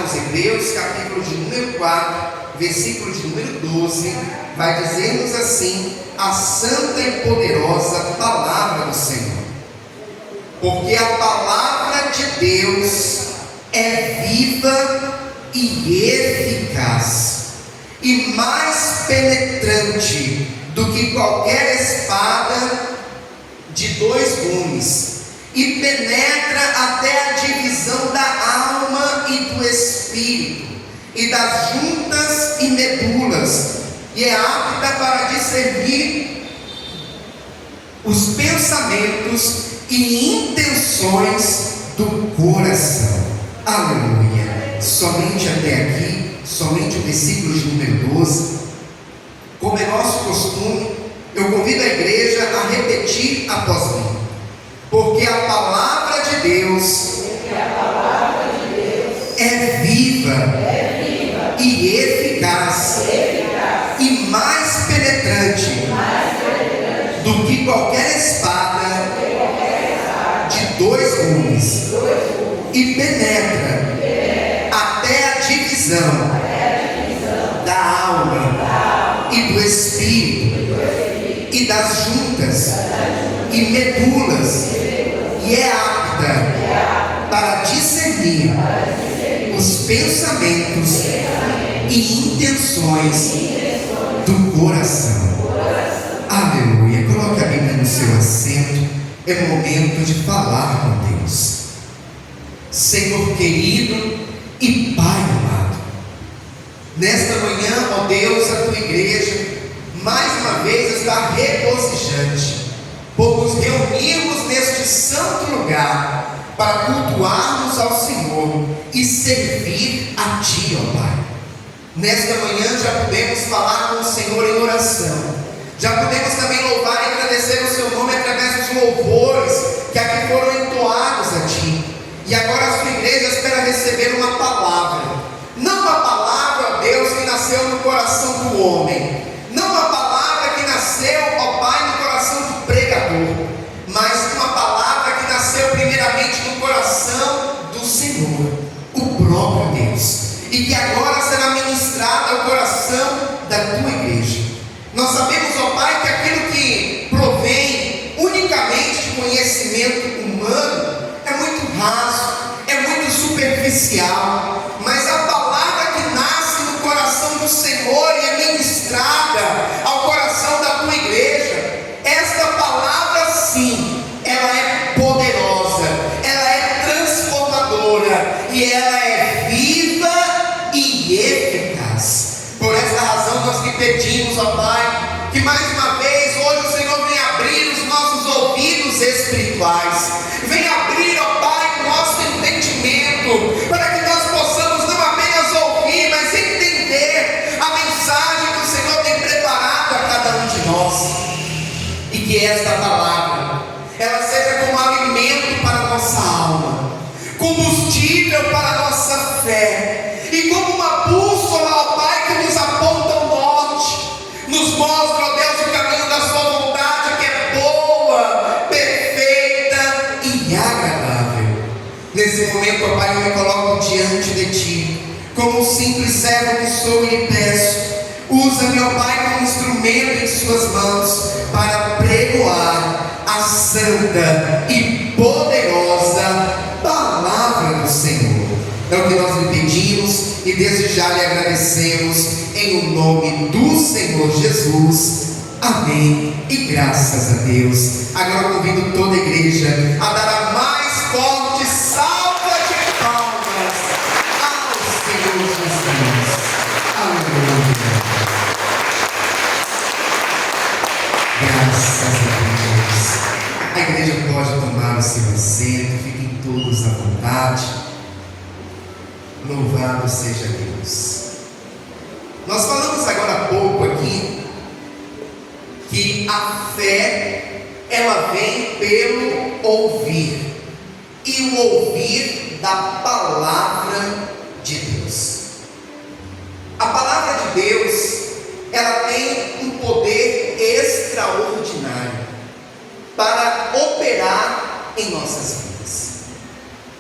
aos Hebreus, capítulo de número 4, versículo de número 12, vai dizer-nos assim: a santa e poderosa palavra do Senhor. Porque a palavra de Deus é viva e eficaz, e mais penetrante do que qualquer espada de dois gumes, e penetra até a divisão da alma e do espírito, e das juntas e medulas, e é apta para discernir os pensamentos e intenções do coração. Aleluia! Somente até aqui, somente o versículo de número 12. Como é nosso costume, eu convido a igreja a repetir após mim. Porque a palavra de Deus é viva e eficaz e mais penetrante do que qualquer espada de dois gumes, e penetra até a divisão da alma e do espírito, e das juntas e medulas, e é apta para discernir os pensamentos e intenções do coração. Aleluia! Coloque a Bíblia no seu assento. É momento de falar com Deus. Senhor querido e Pai amado, nesta manhã, ó Deus, a tua igreja mais uma vez está regozijante por nos reunirmos neste santo lugar para cultuarmos ao Senhor e servir a Ti, ó Pai. Nesta manhã já podemos falar com o Senhor em oração, já podemos também louvar e agradecer o Seu nome através dos louvores que aqui foram entoados a Ti. E agora a sua igreja espera receber uma palavra, não uma palavra, ó Deus, que nasceu no coração do homem, não uma palavra que nasceu, ó Pai, no coração do pregador, mas uma palavra que nasceu primeiramente no coração do Senhor, o próprio Deus, e que agora será ministrada ao coração da tua igreja. Nós sabemos, ó Pai, que aquilo que provém unicamente de conhecimento humano é muito raso, é muito superficial, mas a palavra que nasce no coração do Senhor e é ministrada ao coração da tua igreja, esta palavra sim, ela é poderosa, ela é transformadora e ela é viva e eficaz. Por esta razão nós lhe pedimos, ó Pai, que mais uma vez hoje o Senhor venha abrir os nossos ouvidos espirituais, venha abrir, ó Pai, o nosso entendimento, para que nós possamos não apenas ouvir, mas entender a mensagem que o Senhor tem preparado a cada um de nós, e que esta palavra, ela seja como alimento para a nossa alma, combustível para a nossa fé, e como uma bússola, ó Pai, que nos aponta o norte, nos mostra, ó Deus, o caminho da sua vontade, que é boa, perfeita e agradável. Nesse momento, ó Pai, eu me coloco diante de Ti, como um simples servo que sou, e lhe peço, usa-me, ó Pai, como instrumento em Suas mãos, para pregoar a santa e poderosa palavra do Senhor. É o que nós lhe pedimos e desde já lhe agradecemos, em o nome do Senhor Jesus. Amém e graças a Deus. Agora convido toda a igreja a dar a mais forte salva de palmas ao Senhor Jesus. Aleluia. Graças a Deus. A igreja pode tomar o seu assento, fiquem todos à vontade. Louvado seja Deus. Nós falamos agora há pouco aqui que a fé, ela vem pelo ouvir, e o ouvir da palavra de Deus. A palavra de Deus, ela tem um poder extraordinário para operar em nossas vidas.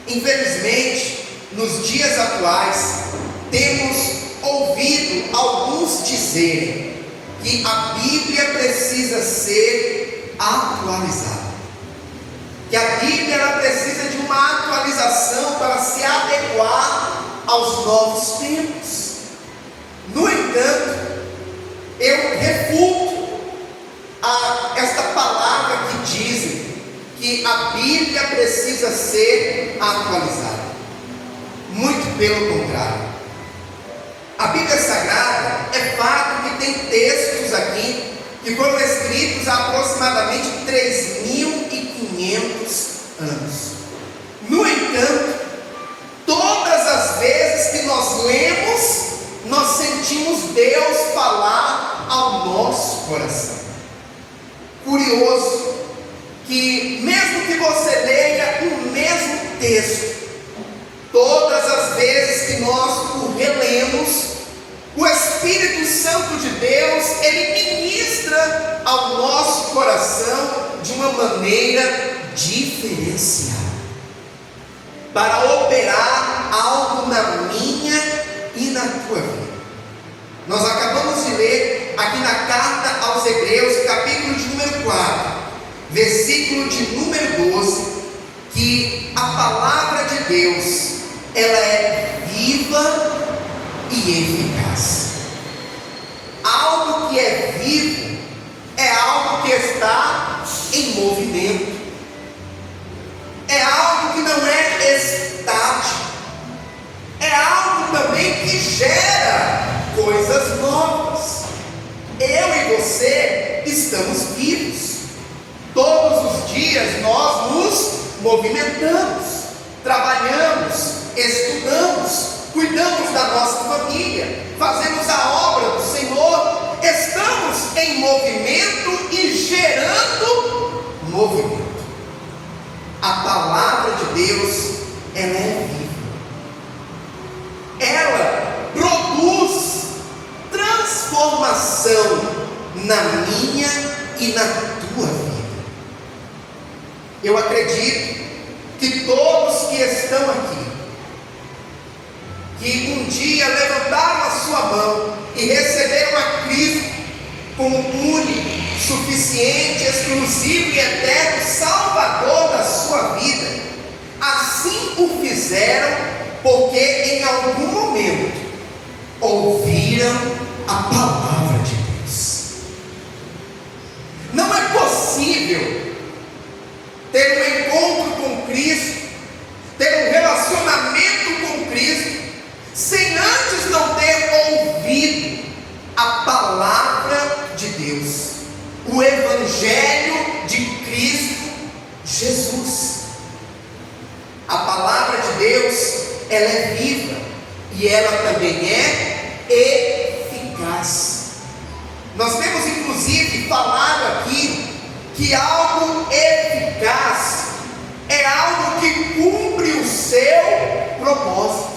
Infelizmente, nos dias atuais, temos ouvido alguns dizerem que a Bíblia precisa ser atualizada, que a Bíblia ela precisa de uma atualização para se adequar aos novos tempos. No entanto, eu refuto esta palavra que dizem que a Bíblia precisa ser atualizada. Muito pelo contrário. A Bíblia Sagrada é fato que tem textos aqui que foram escritos há aproximadamente 3.500 anos. No entanto, todas as vezes que nós lemos, nós sentimos Deus falar ao nosso coração. Curioso que mesmo que você leia o mesmo texto, todas as vezes que nós o relemos, o Espírito Santo de Deus, ele ministra ao nosso coração de uma maneira diferenciada, para operar algo na minha e na tua vida. Nós acabamos de ler aqui na carta aos Hebreus, capítulo de número 4, versículo de número 12, que a palavra de Deus, ela é viva e eficaz. Algo que é vivo é algo que está em movimento, é algo que não é estático, é algo também que gera coisas novas. Eu e você estamos vivos. Todos os dias nós nos movimentamos, trabalhamos, estudamos, cuidamos da nossa família, fazemos a obra do Senhor, estamos em movimento e gerando movimento. A palavra de Deus, ela é viva, ela produz transformação na minha e na tua vida. Eu acredito que todos que estão aqui, que um dia levantaram a sua mão e receberam a Cristo como único, suficiente, exclusivo e eterno Salvador da sua vida, assim o fizeram porque em algum momento ouviram a palavra de Deus. Não é possível ter um encontro com Cristo, ter um relacionamento com Cristo, sem antes não ter ouvido a palavra de Deus, o Evangelho de Cristo Jesus. A palavra de Deus, ela é viva e ela também é eficaz. Nós temos inclusive falado aqui que algo eficaz é algo que cumpre o seu propósito.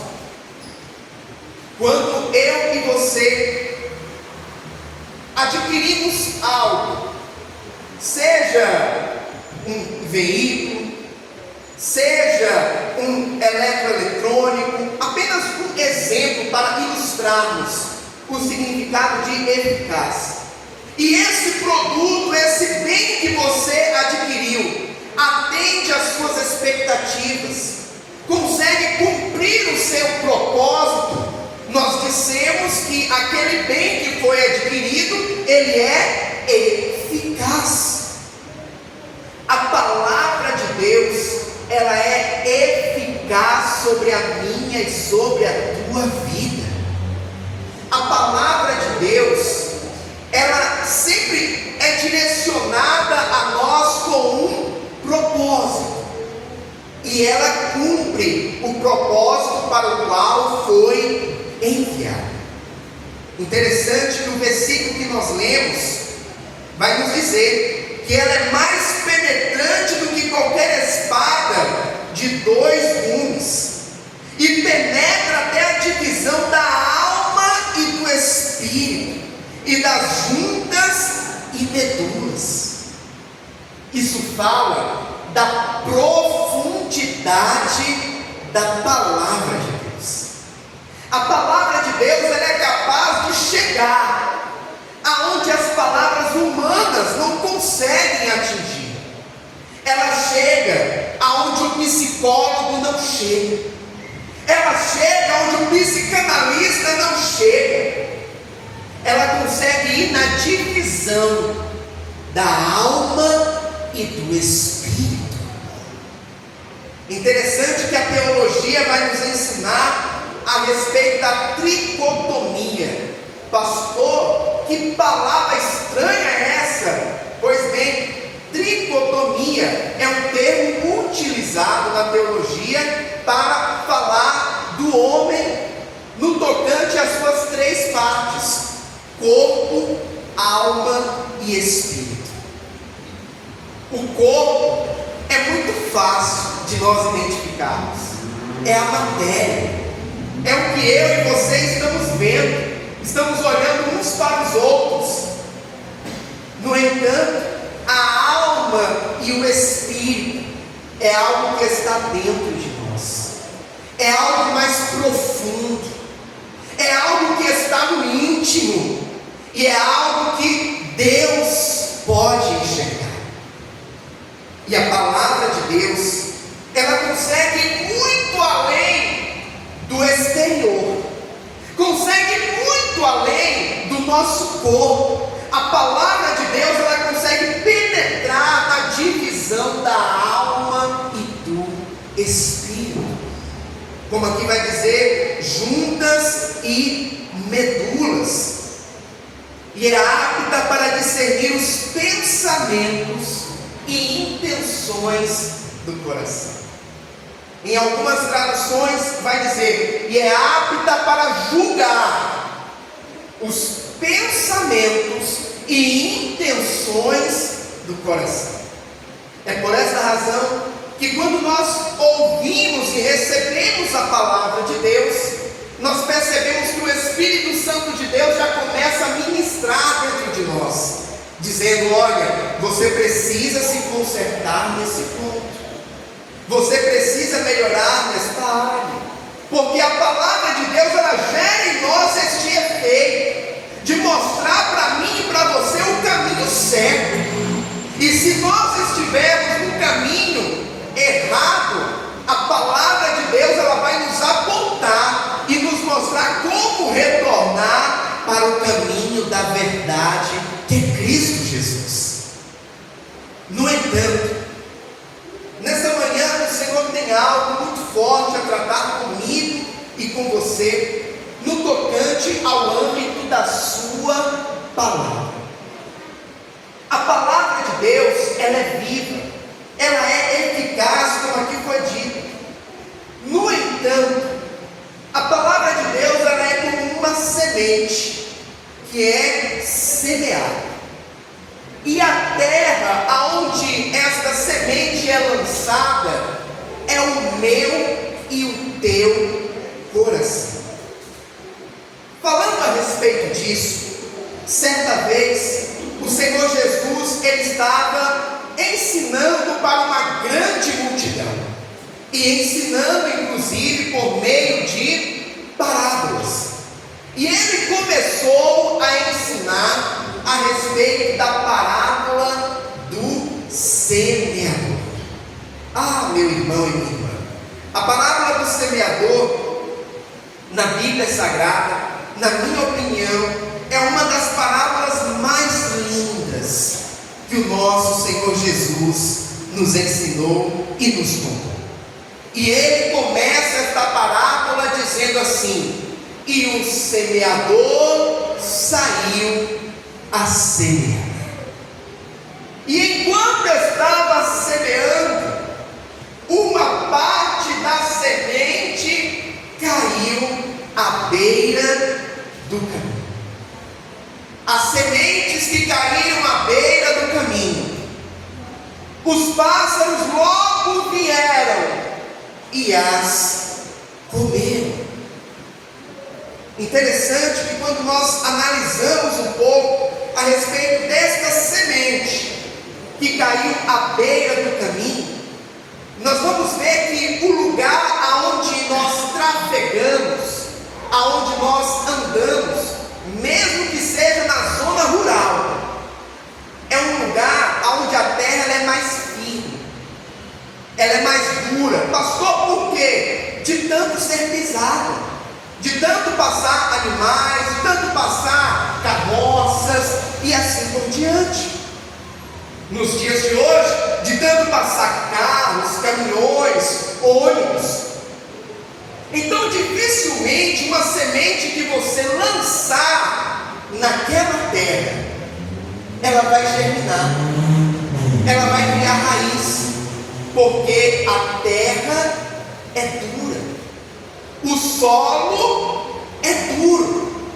Quando eu e você adquirimos algo, seja um veículo, seja um eletroeletrônico, apenas um exemplo para ilustrarmos o significado de eficaz. E esse produto, esse bem que você adquiriu, atende às suas expectativas, consegue cumprir o seu propósito, nós dissemos que aquele bem que foi adquirido, ele é eficaz. A palavra de Deus, ela é eficaz sobre a minha e sobre a tua vida. A palavra de Deus, ela sempre é direcionada a nós com um propósito, e ela cumpre o propósito para o qual foi enviada. Interessante que o versículo que nós lemos vai nos dizer que ela é mais penetrante do que qualquer espada de 2 gumes, e penetra até a divisão da alma e do espírito, e das juntas e medulas. Isso fala da profundidade da palavra de Deus. Deus. A palavra de Deus, ela é capaz de chegar aonde as palavras humanas não conseguem atingir. Ela chega aonde o psicólogo não chega. Ela chega onde o psicanalista não chega. Ela consegue ir na divisão da alma e do espírito. Interessante que a teologia vai nos ensinar a respeito da tricotomia. Pastor, que palavra estranha é essa? Pois bem, tricotomia é um termo utilizado na teologia para falar do homem no tocante às suas três partes: corpo, alma e espírito. O corpo é muito fácil de nós identificarmos. É a matéria. É o que eu e você estamos vendo. Estamos olhando uns para os outros. No entanto, a alma e o espírito é algo que está dentro de nós. É algo mais profundo. É algo que está no íntimo. E é algo que Deus pode enxergar. E a palavra de Deus, ela consegue ir muito além do exterior, consegue ir muito além do nosso corpo. A palavra de Deus, ela consegue penetrar na divisão da alma e do espírito, como aqui vai dizer, juntas e medulas, e é apta para discernir os pensamentos e intenções do coração. Em algumas traduções vai dizer, e é apta para julgar os pensamentos e intenções do coração. É por essa razão que quando nós ouvimos e recebemos a palavra de Deus, nós percebemos que o Espírito Santo de Deus já começa a ministrar dentro de nós, dizendo: olha, você precisa se consertar nesse ponto, você precisa melhorar nesta área, porque a palavra de Deus, ela gera em nós este efeito de mostrar para mim e para você o caminho certo. E se nós estivermos no caminho errado, a palavra de Deus, ela vai nos apontar e nos mostrar como retornar para o caminho da verdade, que é Cristo Jesus. No entanto, nesta manhã o Senhor tem algo muito forte a tratar comigo e com você, no tocante ao âmbito da sua palavra. A palavra de Deus, ela é viva, ela é eficaz, como aqui foi dito. No entanto, a palavra de Deus, ela é como uma semente que é semeada. E a terra aonde esta semente é lançada é o meu e o teu coração. Falando a respeito disso, certa vez o Senhor Jesus, ele estava ensinando para uma grande multidão, e ensinando inclusive por meio de parábolas. E ele começou a ensinar a respeito da parábola do semeador. Ah, meu irmão e minha irmã, a parábola do semeador na Bíblia Sagrada, na minha opinião, é uma das parábolas mais lindas que o nosso Senhor Jesus nos ensinou e nos contou. E ele começa esta parábola dizendo assim: e o semeador saiu a semear. E enquanto estava semeando, uma parte da semente caiu à beira do caminho. As sementes que caíram à beira do caminho, os pássaros logo vieram e as comeram. Interessante que quando nós analisamos um pouco a respeito desta semente que caiu à beira do caminho, nós vamos ver que o lugar aonde nós trafegamos, aonde nós andamos, mesmo que seja na zona rural, é um lugar onde a terra ela é mais firme, ela é mais dura. Pastor, por quê? De tanto ser pisada, de tanto passar animais, de tanto passar carroças e assim por diante. Nos dias de hoje, de tanto passar carros, caminhões, ônibus. Então dificilmente uma semente que você lançar naquela terra, ela vai germinar, ela vai criar raiz, porque a terra é dura, o solo é duro.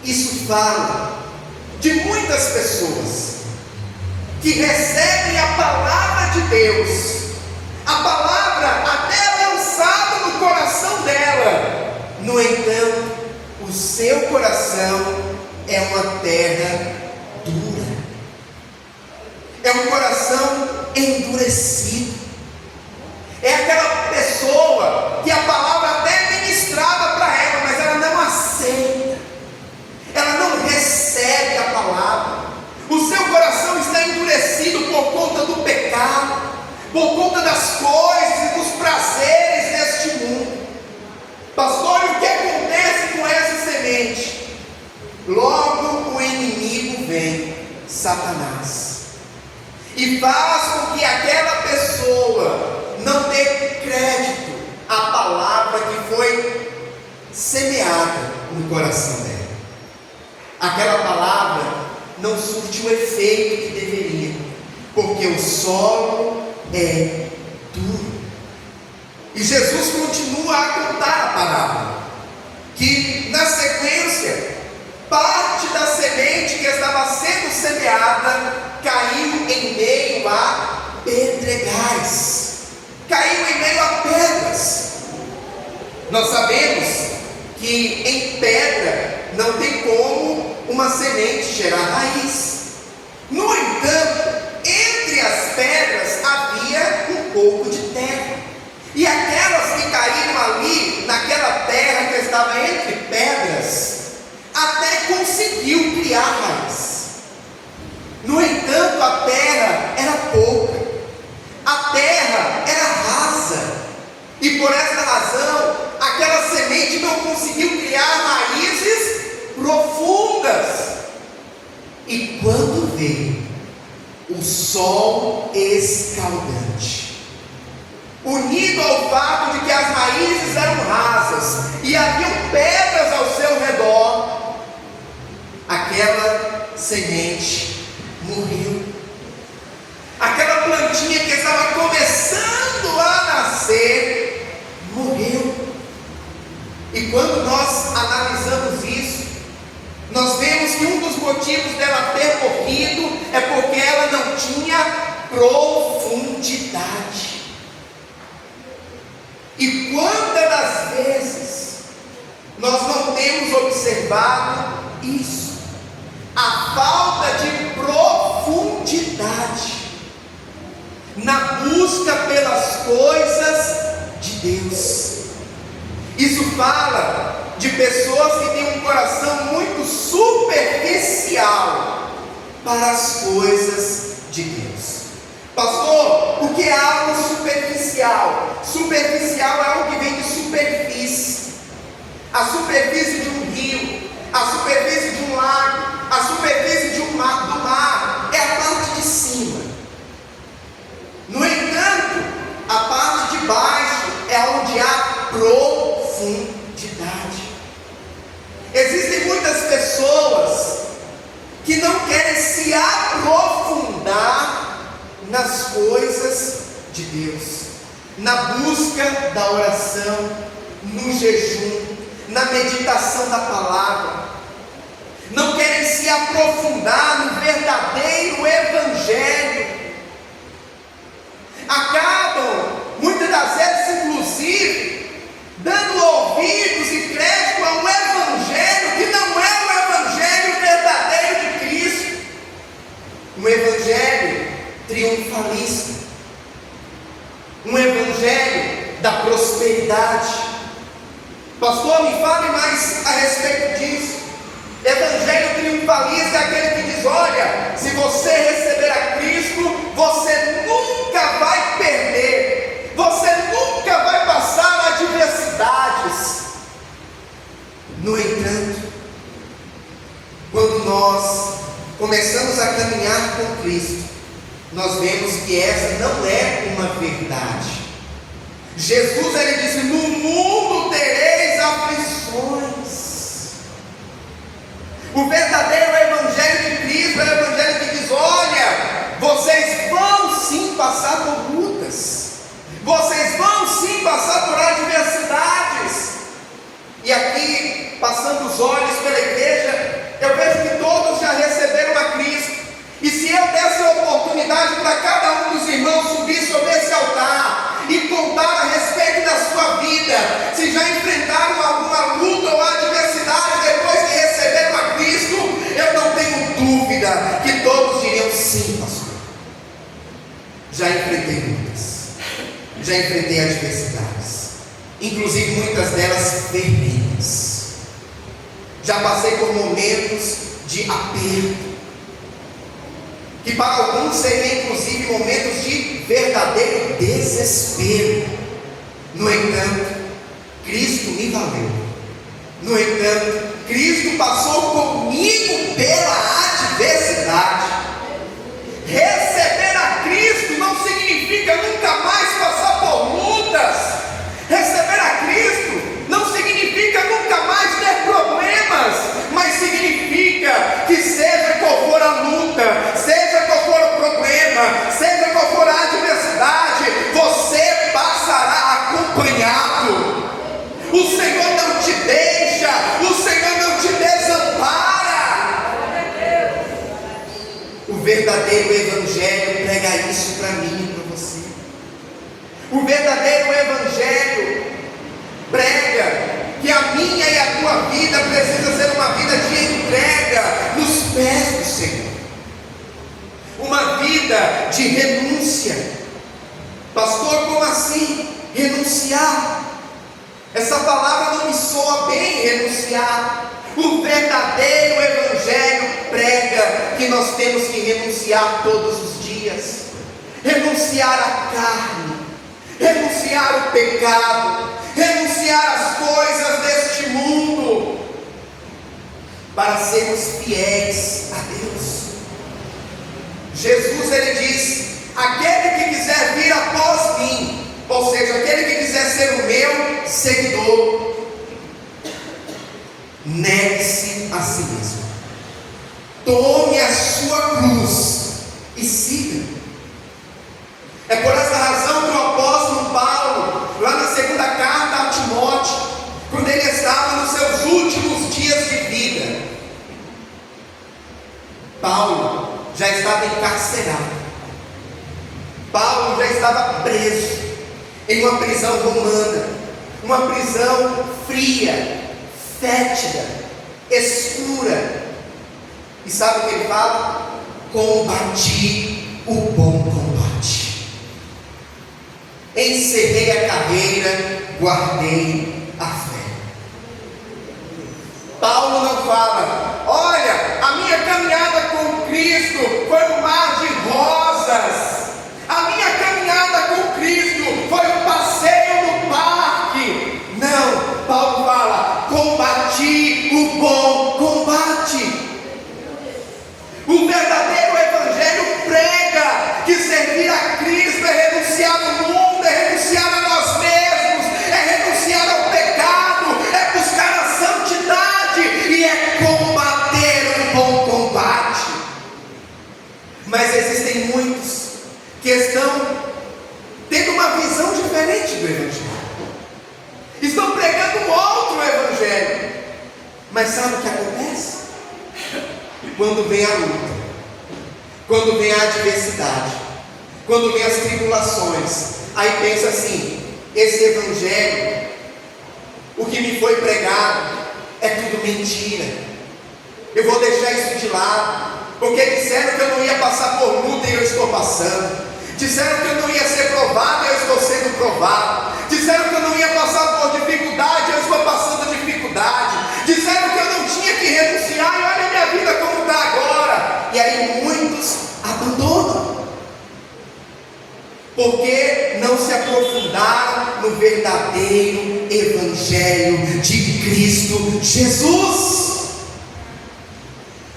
Isso fala de muitas pessoas que recebem a palavra de Deus, a palavra até lançada no coração dela, no entanto, o seu coração é uma terra dura, é um coração endurecido, é aquela pessoa que a palavra até é ministrada para ela, mas ela não aceita, ela não recebe a palavra. O seu coração está endurecido por conta do pecado, por conta das coisas e dos prazeres deste mundo. Pastor, e o que acontece com essa semente? Logo o inimigo vem, Satanás, e faz com que aquela pessoa não dê crédito à palavra que foi semeada no coração dela. Aquela palavra não surte o efeito que deveria, porque o solo é duro. E Jesus continua a contar a parábola, que na sequência, parte da semente que estava sendo semeada caiu em meio a pedregais, caiu em meio a pedras. Nós sabemos que em pedra não tem como uma semente gerar raiz. No entanto, entre as pedras havia um pouco de terra, e aquelas que caíram ali naquela terra que estava entre pedras, até conseguiu criar raiz. No entanto, a terra era pouca, a terra era rasa, e por essa razão aquela semente não conseguiu criar raízes profundas. E quando veio o sol escaldante, unido ao fato de que as raízes eram rasas e haviam pedras ao seu redor, aquela semente morreu. Aquela plantinha que estava começando a nascer morreu. E quando nós analisamos isso, nós vemos que um dos motivos dela ter morrido é porque ela não tinha profundidade. E quantas das vezes nós não temos observado isso? A falta de profundidade na busca pelas coisas de Deus. Isso fala de pessoas que têm um coração muito superficial para as coisas de Deus. Pastor, o que é algo superficial? Superficial é algo que vem de superfície. A superfície de um rio, a superfície de um lago, a superfície do mar é a parte de cima. No entanto, a parte de baixo é onde há profundidade. Existem muitas pessoas que não querem se aprofundar nas coisas de Deus, na busca da oração, no jejum, na meditação da palavra. Não querem se aprofundar no verdadeiro evangelho. Acabam, muitas das vezes, inclusive, dando ouvidos e crédito a um evangelho que não é o evangelho verdadeiro de Cristo, um evangelho triunfalista, Pastor, me fale mais a respeito disso. Evangelho triunfalista é aquele que diz: olha, se você receber a Cristo, você nunca vai perder, você nunca vai passar adversidades. No entanto, quando nós começamos a caminhar com Cristo, nós vemos que essa não é uma verdade. Jesus, ele disse: no mundo tereis aflições. O verdadeiro evangelho de Cristo é o evangelho que diz: olha, vocês vão sim passar por lutas, vocês vão sim passar por adversidades. E aqui, passando os olhos pela igreja, eu vejo que todos já receberam a Cristo. E se eu desse a oportunidade para cada um dos irmãos subir sobre esse altar e contar a respeito da sua vida, se já enfrentaram alguma luta ou adversidade depois que receberam a Cristo, eu não tenho dúvida que todos diriam: sim, pastor, já enfrentei lutas, já enfrentei adversidades, inclusive muitas delas ferrenhas. Já passei por momentos de aperto, que para alguns seriam inclusive momentos de verdadeiro desespero. No entanto, Cristo me valeu. No entanto, Cristo passou comigo pela adversidade. Receber a Cristo não significa nunca mais passar por lutas. Receber a Cristo não significa nunca mais ter problemas, mas significa que seja qual for a luta, seja qual for o problema, seja qual for a adversidade, você passará acompanhado. O Senhor não te deixa, o Senhor não te desampara. O verdadeiro evangelho prega isso para mim e para você. O verdadeiro evangelho prega que a minha e a tua vida precisa ser uma vida de entrega nos pés do Senhor, uma vida de renúncia. Pastor, como assim renunciar? Essa palavra não me soa bem, renunciar. O verdadeiro evangelho prega que nós temos que renunciar todos os dias, renunciar à carne, renunciar ao pecado, renunciar às coisas deste mundo, para sermos fiéis a Deus. Jesus, ele diz: aquele que quiser vir após mim, ou seja, aquele que quiser ser o meu seguidor, negue-se a si mesmo, tome a sua cruz e siga. É por essa razão que o apóstolo Paulo, lá na segunda carta a Timóteo, quando ele estava nos seus últimos dias de vida, Paulo já estava encarcerado, Paulo já estava preso em uma prisão romana, uma prisão fria, fétida, escura. E sabe o que ele fala? Combati o bom combate, encerrei a carreira, guardei a fé. Paulo não fala: olha, a minha caminhada com Cristo foi um mar de rosas, a minha caminhada com Cristo foi um passeio no parque. Não, Paulo fala: combati o bom combate. O verdadeiro evangelho prega que servir a Cristo é renunciar ao mundo, é renunciar a nós mesmos, é renunciar ao pecado, é buscar a santidade e é combater o bom combate. Mas existem muitos que estão tendo uma visão diferente do evangelho, estão pregando um outro evangelho. Mas sabe o que acontece? Quando vem a luta, quando vem a adversidade, quando vem as tribulações, aí pensa assim: esse evangelho, o que me foi pregado, é tudo mentira, eu vou deixar isso de lado, porque disseram que eu não ia passar por luta e eu estou passando, disseram que eu não ia ser provado e eu estou sendo provado, disseram que eu não ia passar por dificuldade e eu estou passando dificuldade. afundaram no verdadeiro Evangelho de Cristo Jesus.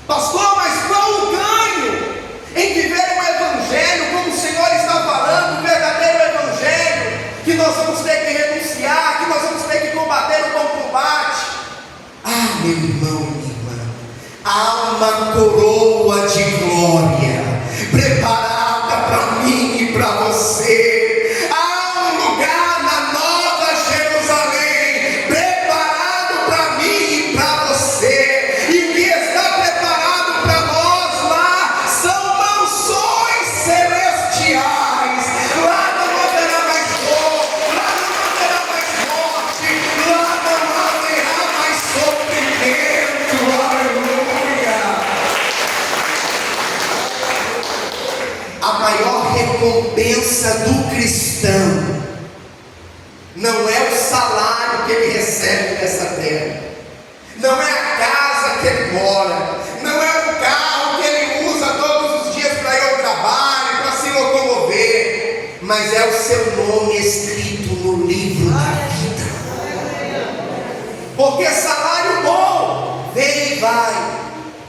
Pastor, mas qual o ganho em viver um Evangelho como o Senhor está falando, o verdadeiro Evangelho, que nós vamos ter que renunciar, que nós vamos ter que combater o bom combate? Ah, meu irmão, minha irmã, há uma coroa de glória preparada para mim e para você. Há um lugar na Nova Jerusalém preparado para mim e para você, e o que está preparado para nós lá são mansões celestiais. Lá não haverá mais dor, lá não haverá mais morte, lá não haverá mais sofrimento. Aleluia! A maior recompensa do cristão não é o salário que ele recebe nessa terra, não é a casa que ele mora, não é o carro que ele usa todos os dias para ir ao trabalho, para se locomover, mas é o seu nome escrito no livro da vida. Porque salário bom vem e vai,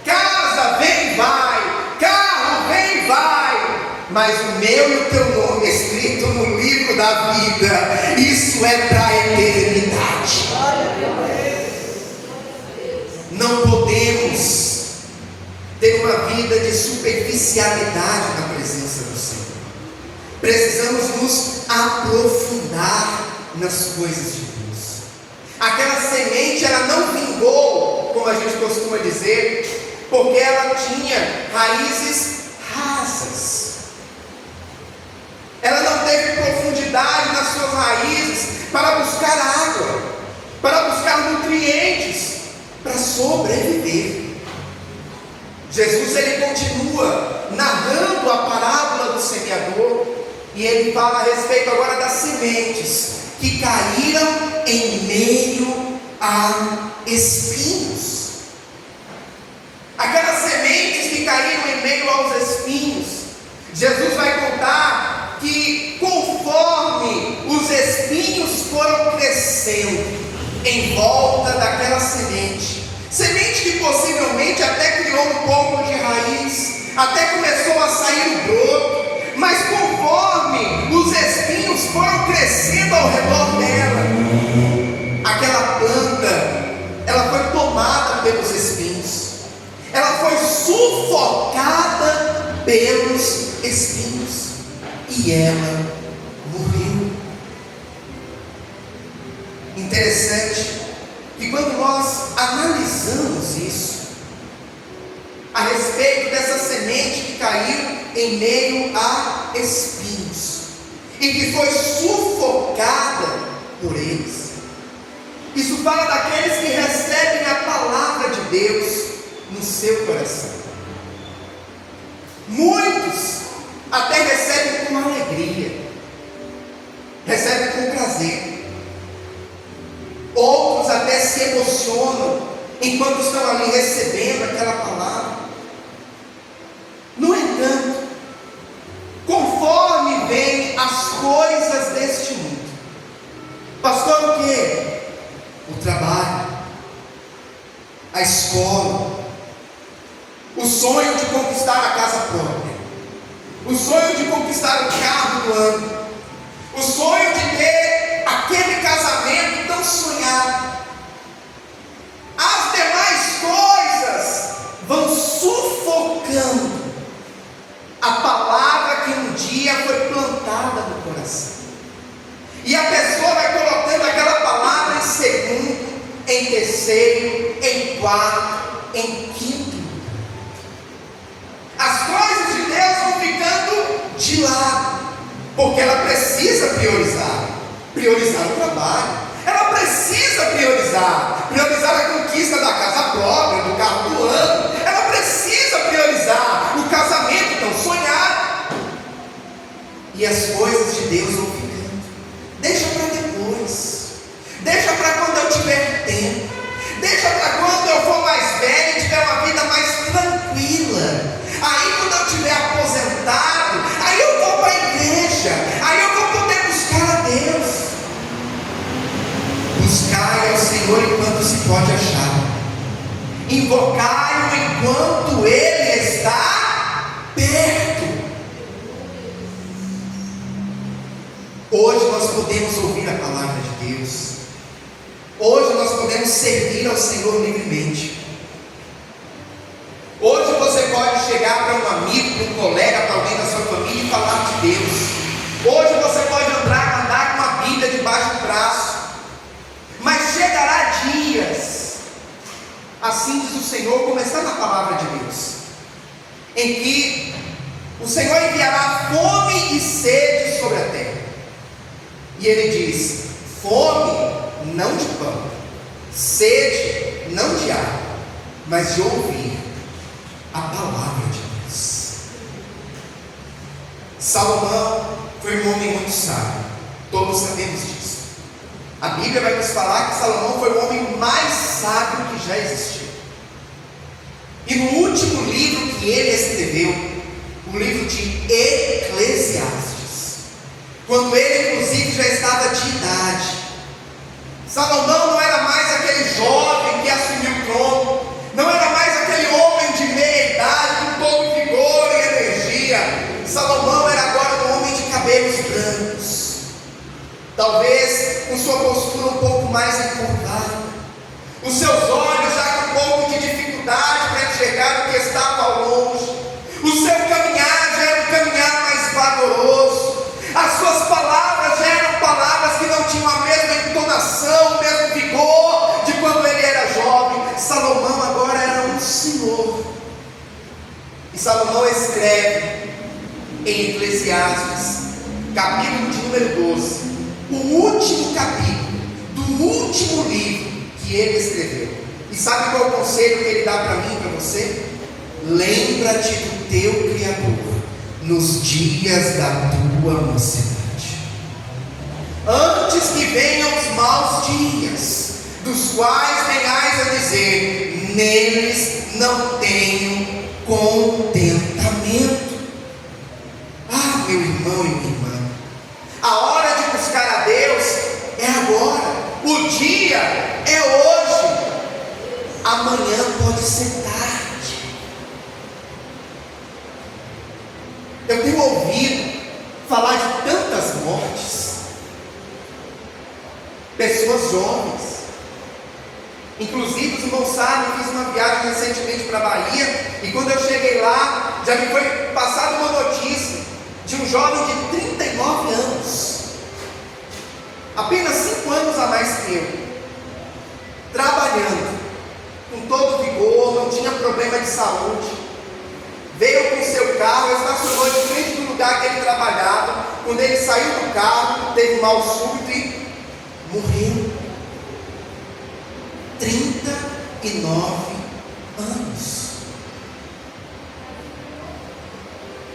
casa vem e vai, carro vem e vai, mas o meu e o teu nome escrito no livro da vida, isso é para a eternidade. Não podemos ter uma vida de superficialidade na presença do Senhor. Precisamos nos aprofundar nas coisas de Deus. Aquela semente, ela não vingou, como a gente costuma dizer, porque ela tinha raízes rasas. Ela não teve profundidade nas suas raízes para buscar água, para buscar nutrientes, para sobreviver. Jesus, ele continua narrando a parábola do semeador, e ele fala a respeito agora das sementes que caíram em meio a espinhos. Aquelas sementes que caíram em meio aos espinhos, Jesus vai contar que conforme os espinhos foram crescendo em volta daquela semente que possivelmente até criou um pouco de raiz, até começou a sair o broto, mas conforme os espinhos foram crescendo ao redor dela, aquela planta, ela foi tomada pelos espinhos, ela foi sufocada pelos espinhos, e ela morreu. Interessante que quando nós analisamos isso, a respeito dessa semente que caiu em meio a espinhos, e que foi sufocada por eles, isso fala daqueles que recebem a palavra de Deus no seu coração. Muitos até recebem com alegria, recebem com prazer. Outros até se emocionam enquanto estão ali recebendo aquela palavra. No entanto, conforme vêm as coisas deste mundo, pastor, o que? O trabalho, a escola, o sonho de conquistar a casa própria, o sonho de conquistar o carro do ano, o sonho de ter aquele casamento tão sonhado. As demais coisas vão sufocando a palavra que um dia foi plantada no coração, e a pessoa vai colocando aquela palavra em segundo, em terceiro, em quarto, em quinto. As coisas de Deus vão ficando de lado, porque ela precisa priorizar o trabalho, ela precisa priorizar a conquista da casa própria, do carro do ano, ela precisa priorizar o casamento tão sonhado, e as coisas de Deus vão ficando, deixa para depois, deixa para quando eu tiver tempo, deixa para quando eu for mais velho e tiver uma vida mais tranquila. Aí quando eu estiver aposentado, aí eu vou para a igreja, aí eu vou poder buscar a Deus. achá-lo. Invocai-o enquanto ele está perto. Hoje nós podemos ouvir a palavra de Deus. Hoje nós podemos servir ao Senhor livremente. Hoje você pode chegar para um amigo, para um colega, para alguém da sua família e falar de Deus. Hoje você pode andar com a Bíblia debaixo do braço. Mas chegará dias, assim diz o Senhor, como está na palavra de Deus, em que o Senhor enviará fome e sede sobre a terra. E Ele diz: fome não de pão, sede não de água, mas de ouvir a palavra de Deus. Salomão foi um homem muito sábio, todos sabemos disso. A Bíblia vai nos falar que Salomão foi o homem mais sábio que já existiu. E no último livro que ele escreveu, o livro de Eclesiastes, quando ele inclusive já estava de idade, Salomão não era mais aquele jovem que assumiu o trono, não era mais aquele homem de meia idade, com todo vigor e energia. Salomão era agora um homem de cabelos brancos, talvez com sua postura um pouco mais encurvada, os seus olhos já com um pouco de dificuldade para enxergar o que estava ao longe, o seu caminhar já era um caminhar mais vagaroso, as suas palavras já eram palavras que não tinham a mesma entonação, o mesmo vigor de quando ele era jovem. Salomão agora era um senhor, e Salomão escreve em Eclesiastes, capítulo de número 12, o último capítulo do último livro que ele escreveu. E sabe qual é o conselho que ele dá para mim e para você? Lembra-te do teu Criador nos dias da tua mocidade, antes que venham os maus dias, dos quais venhais a dizer: neles não tenho contentamento. Ah, meu irmão e minha irmã, a hora de buscar a Deus é agora, o dia é hoje, amanhã pode ser tarde. Eu tenho ouvido falar de tantas mortes, pessoas jovens, inclusive os irmãos sabem, eu fiz uma viagem recentemente para a Bahia, e quando eu cheguei lá, já me foi passada uma notícia de um jovem de 39 anos, apenas 5 anos a mais que eu, trabalhando com todo vigor, não tinha problema de saúde, veio com seu carro, estacionou de frente do lugar que ele trabalhava. Quando ele saiu do carro, teve um mal súbito e morreu. 39 anos.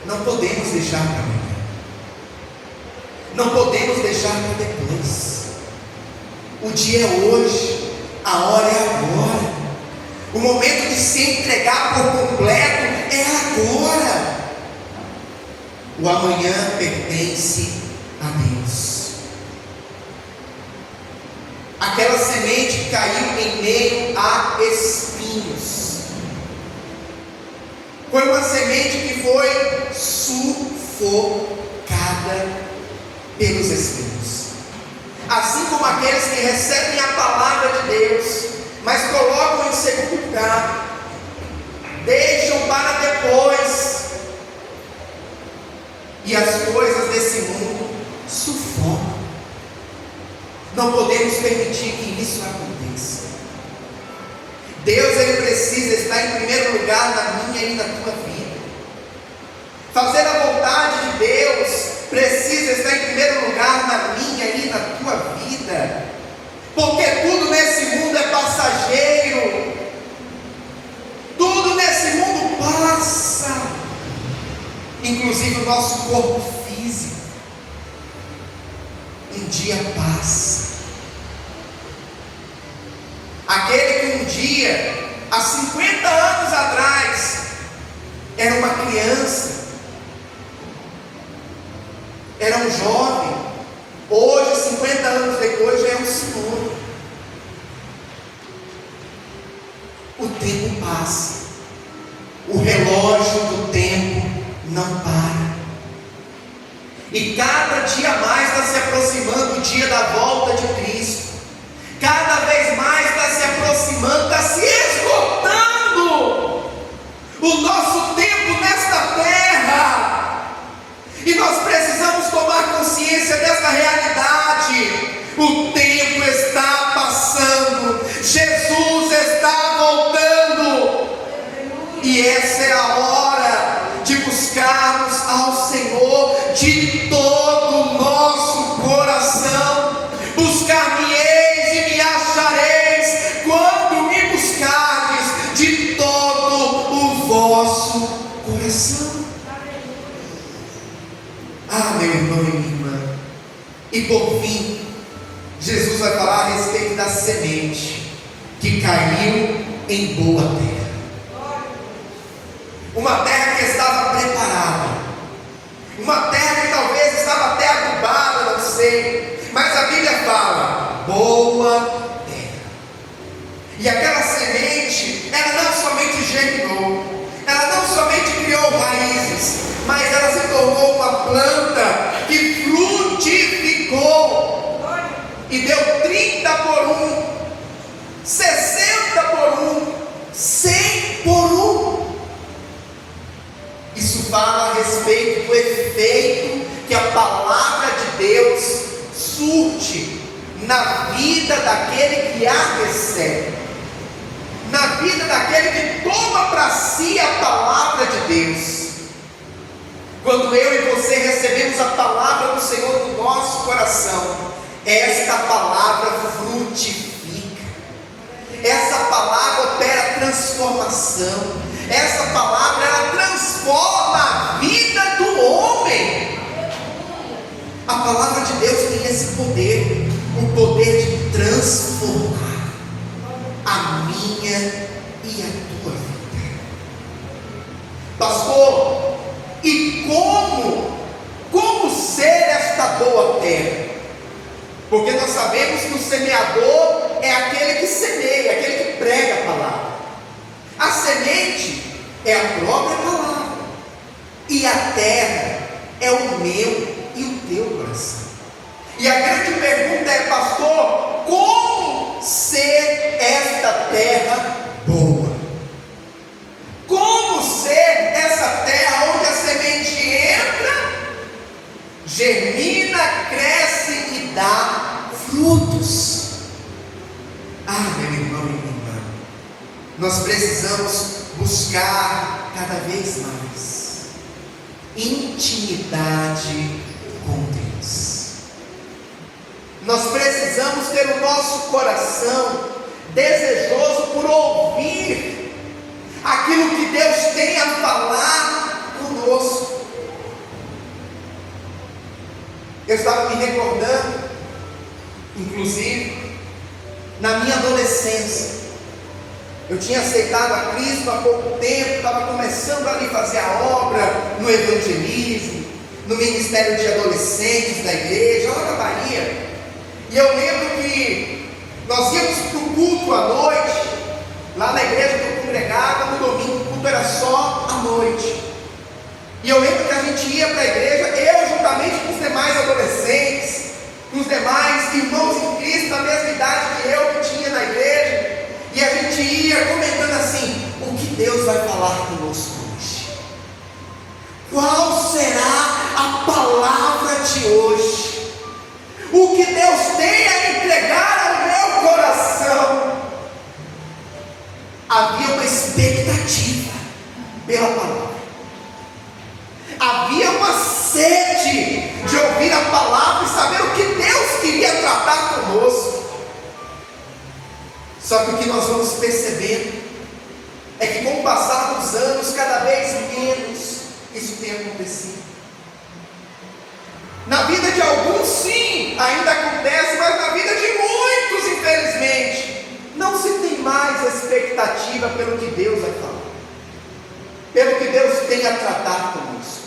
Não podemos deixar para amanhã, não podemos deixar para depois. O dia é hoje, a hora é agora, o momento de se entregar por completo é agora. O amanhã pertence a Deus. Aquela semente que caiu em meio a espinhos foi uma semente que foi sufocada pelos espinhos. Assim como aqueles que recebem a palavra de Deus, mas colocam em segundo lugar, deixam para depois, e as coisas desse mundo sufocam. Não podemos permitir que isso aconteça. Deus, Ele precisa estar em primeiro lugar na minha e na tua vida. Fazer a vontade de Deus precisa estar em primeiro lugar na minha e na tua vida, porque tudo nesse mundo é passageiro, tudo nesse mundo passa, inclusive o nosso corpo físico. Um dia passa. Aquele que um dia, há 50 anos atrás, era uma criança, era um jovem, hoje, 50 anos depois, já é um senhor. o tempo passa, o relógio do tempo não para, e cada dia mais está se aproximando o dia da volta de Cristo, cada vez mais está se aproximando, está se esgotando o nosso tempo nesta terra, e nós precisamos tomar consciência dessa realidade. O tempo está passando, Jesus está voltando, e essa é a hora de buscarmos ao Senhor de todo o nosso coração. Buscar-me-eis e me achareis, quando me buscardes de todo o vosso coração. Ah, meu irmão e minha irmã, e por fim, Jesus vai falar a respeito da semente que caiu em boa terra. Uma terra que estava preparada, uma terra que talvez estava até adubada, não sei, mas a Bíblia fala, boa terra. E aquela semente, ela não somente germinou, ela não somente criou raízes, mas ela se tornou uma planta que frutificou, e deu 30 por 1, 60 por 1, 100 por 1. Isso fala a respeito do efeito que a palavra de Deus surte na vida daquele que a recebe, na vida daquele que toma para si a palavra de Deus. Quando eu e você recebemos a palavra do Senhor no nosso coração, esta palavra frutifica, essa palavra opera transformação, essa palavra ela transforma a vida do homem. A palavra de Deus tem esse poder, o poder de transformar a minha e a tua vida. Pastor, e como ser esta boa terra? Porque nós sabemos que o semeador é aquele que semeia, aquele que prega a palavra. A semente é a própria palavra, e a terra é o meu e o teu coração. E a grande pergunta é, pastor, como ser esta terra boa? Como ser essa terra onde a semente entra, germina, cresce e dá frutos? Ah, meu irmão e minha irmã, nós precisamos buscar cada vez mais intimidade com Deus. Nós precisamos ter o nosso coração desejoso por ouvir aquilo que Deus tem a falar conosco. Eu estava me recordando, inclusive, na minha adolescência. Eu tinha aceitado a Cristo há pouco tempo, estava começando ali a fazer a obra no evangelismo, no ministério de adolescentes da igreja, lá na Bahia. E eu lembro que nós íamos para o culto à noite, lá na igreja que eu congregava, no domingo o culto era só à noite. E eu lembro que a gente ia para a igreja, eu juntamente com os demais adolescentes, com os demais irmãos em Cristo, da mesma idade que eu, que tinha na igreja, e a gente ia comentando assim: o que Deus vai falar conosco hoje? Qual será a palavra de hoje? O que Deus tem a entregar ao meu coração? Havia uma expectativa pela palavra, havia uma sede de ouvir a palavra e saber o que Deus queria tratar conosco. Só que o que nós vamos percebendo é que com o passar dos anos, cada vez menos isso tem acontecido. Na vida de alguns sim, ainda acontece, mas na vida de muitos, infelizmente, não se tem mais a expectativa pelo que Deus vai falar, pelo que Deus tem a tratar conosco,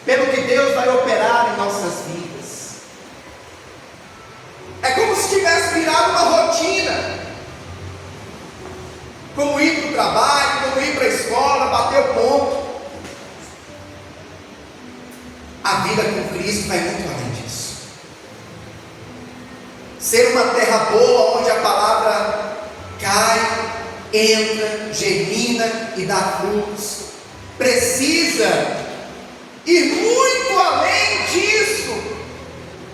pelo que Deus vai operar em nossas vidas. É como se tivesse virado uma rotina, como ir ser uma terra boa, onde a palavra cai, entra, germina e dá frutos. Precisa ir muito além disso,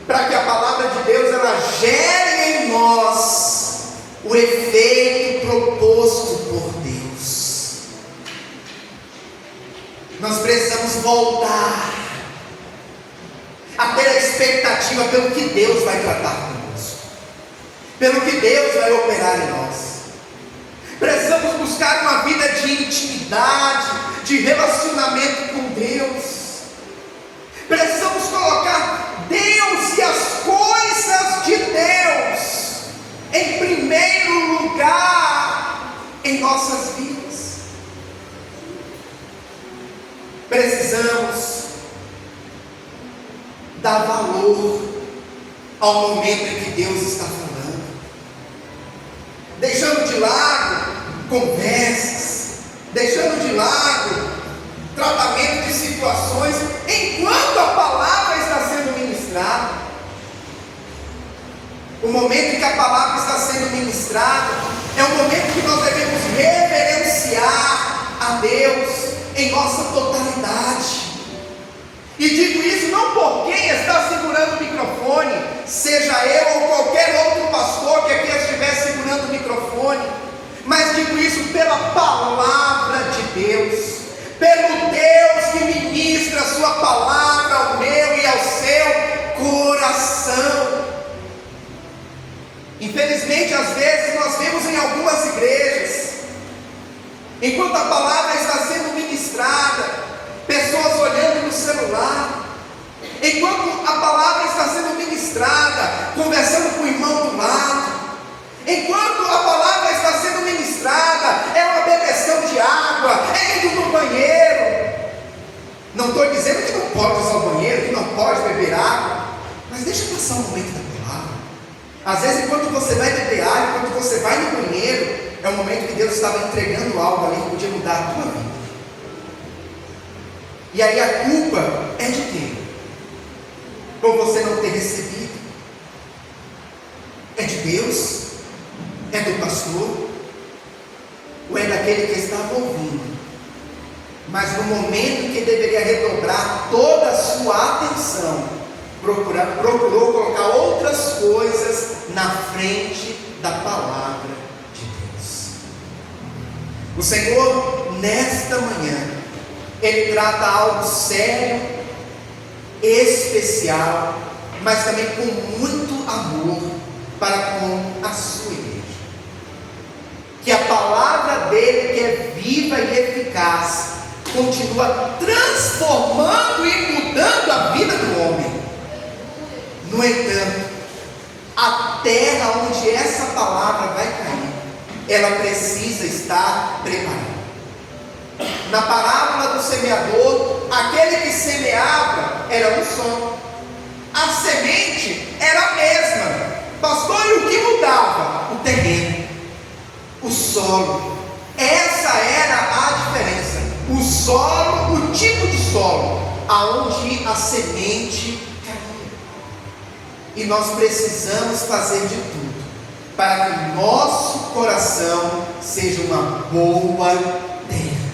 para que a palavra de Deus ela gere em nós o efeito proposto por Deus. Nós precisamos voltar a ter a expectativa pelo que Deus vai tratar conosco, pelo que Deus vai operar em nós. Precisamos buscar uma vida de intimidade, de relacionamento com Deus. Precisamos colocar Deus e as coisas de Deus em primeiro lugar em nossas vidas. Precisamos dar valor ao momento em que Deus está falando, deixando de lado conversas, deixando de lado tratamento de situações, enquanto a palavra está sendo ministrada. O momento em que a palavra está sendo ministrada é o momento que nós devemos reverenciar a Deus em nossa totalidade. E digo isso não por quem está segurando o microfone, seja eu ou qualquer outro pastor que aqui estiver segurando o microfone, mas digo isso pela palavra de Deus, pelo Deus que ministra a sua palavra ao meu e ao seu coração. Infelizmente, às vezes nós vemos em algumas igrejas, enquanto a palavra está sendo ministrada, pessoas olhando no celular, enquanto a palavra está sendo ministrada, conversando com o irmão do lado, enquanto a palavra está sendo ministrada, é uma bebeção de água, é indo no banheiro. Não estou dizendo que não pode usar o banheiro, que não pode beber água, mas deixa passar o momento da palavra. Às vezes, enquanto você vai beber água, enquanto você vai no banheiro, é o momento que Deus estava entregando algo ali que podia mudar a tua vida. E aí a culpa é de quem? Por você não ter recebido? É de Deus? É do pastor? Ou é daquele que estava ouvindo, mas no momento que deveria redobrar toda a sua atenção, procurou colocar outras coisas na frente da palavra de Deus? O Senhor, nesta manhã, Ele trata algo sério, especial, mas também com muito amor para com a sua igreja. Que a palavra dele, que é viva e eficaz, continua transformando e mudando a vida do homem. No entanto, a terra onde essa palavra vai cair, ela precisa estar preparada. Na parábola do semeador, aquele que semeava era um só, a semente era a mesma. Pastor, e o que mudava? O terreno, o solo. Essa era a diferença. O solo, o tipo de solo aonde a semente caía. E nós precisamos fazer de tudo para que nosso coração seja uma boa terra,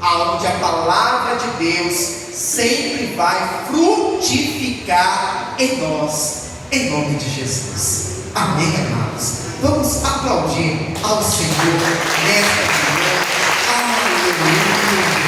aonde a palavra de Deus sempre vai frutificar em nós, em nome de Jesus. Amém, amados? Vamos aplaudir ao Senhor nesta manhã. Aleluia.